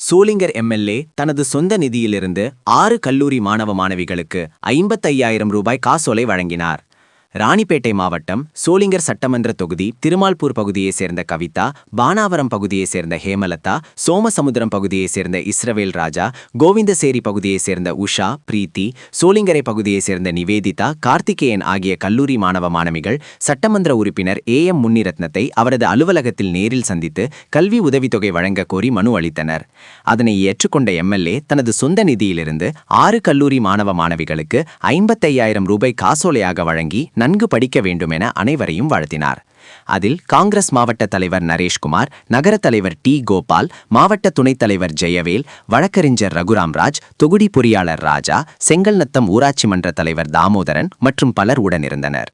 Sholinghur MLA தனது சொந்த நிதியிலிருந்து 6 கல்லூரி மாணவ மாணவிகளுக்கு 55,000 ரூபாய் காசோலை வழங்கினார். ராணிப்பேட்டை மாவட்டம் சோளிங்கர் சட்டமன்ற தொகுதி திருமால்பூர் பகுதியைச் சேர்ந்த கவிதா, பானாவரம் பகுதியைச் சேர்ந்த ஹேமலதா, சோமசமுத்திரம் பகுதியைச் சேர்ந்த இஸ்ரவேல் ராஜா, கோவிந்தசேரி பகுதியைச் சேர்ந்த உஷா, பிரீத்தி, சோளிங்கரை பகுதியைச் சேர்ந்த நிவேதிதா, கார்த்திகேயன் ஆகிய கல்லூரி மாணவ மாணவிகள் சட்டமன்ற உறுப்பினர் AM முன்னிரத்னத்தை அவரது அலுவலகத்தில் நேரில் சந்தித்து கல்வி உதவித்தொகை வழங்க கோரி மனு அளித்தனர். அதனை ஏற்றுக்கொண்ட எம்எல்ஏ தனது சொந்த நிதியிலிருந்து 6 கல்லூரி மாணவ மாணவிகளுக்கு 55,000 ரூபாய் காசோலையாக வழங்கி நன்கு படிக்க வேண்டும் என அனைவரையும் வாழ்த்தினார். அதில் காங்கிரஸ் மாவட்ட தலைவர் நரேஷ்குமார், நகர தலைவர் டி. கோபால், மாவட்ட துணைத் தலைவர் ஜெயவேல், வழக்கறிஞர் ரகுராம்ராஜ், தொகுதி பொறியாளர் ராஜா, செங்கல்நத்தம் ஊராட்சி மன்ற தலைவர் தாமோதரன் மற்றும் பலர் உடனிருந்தனர்.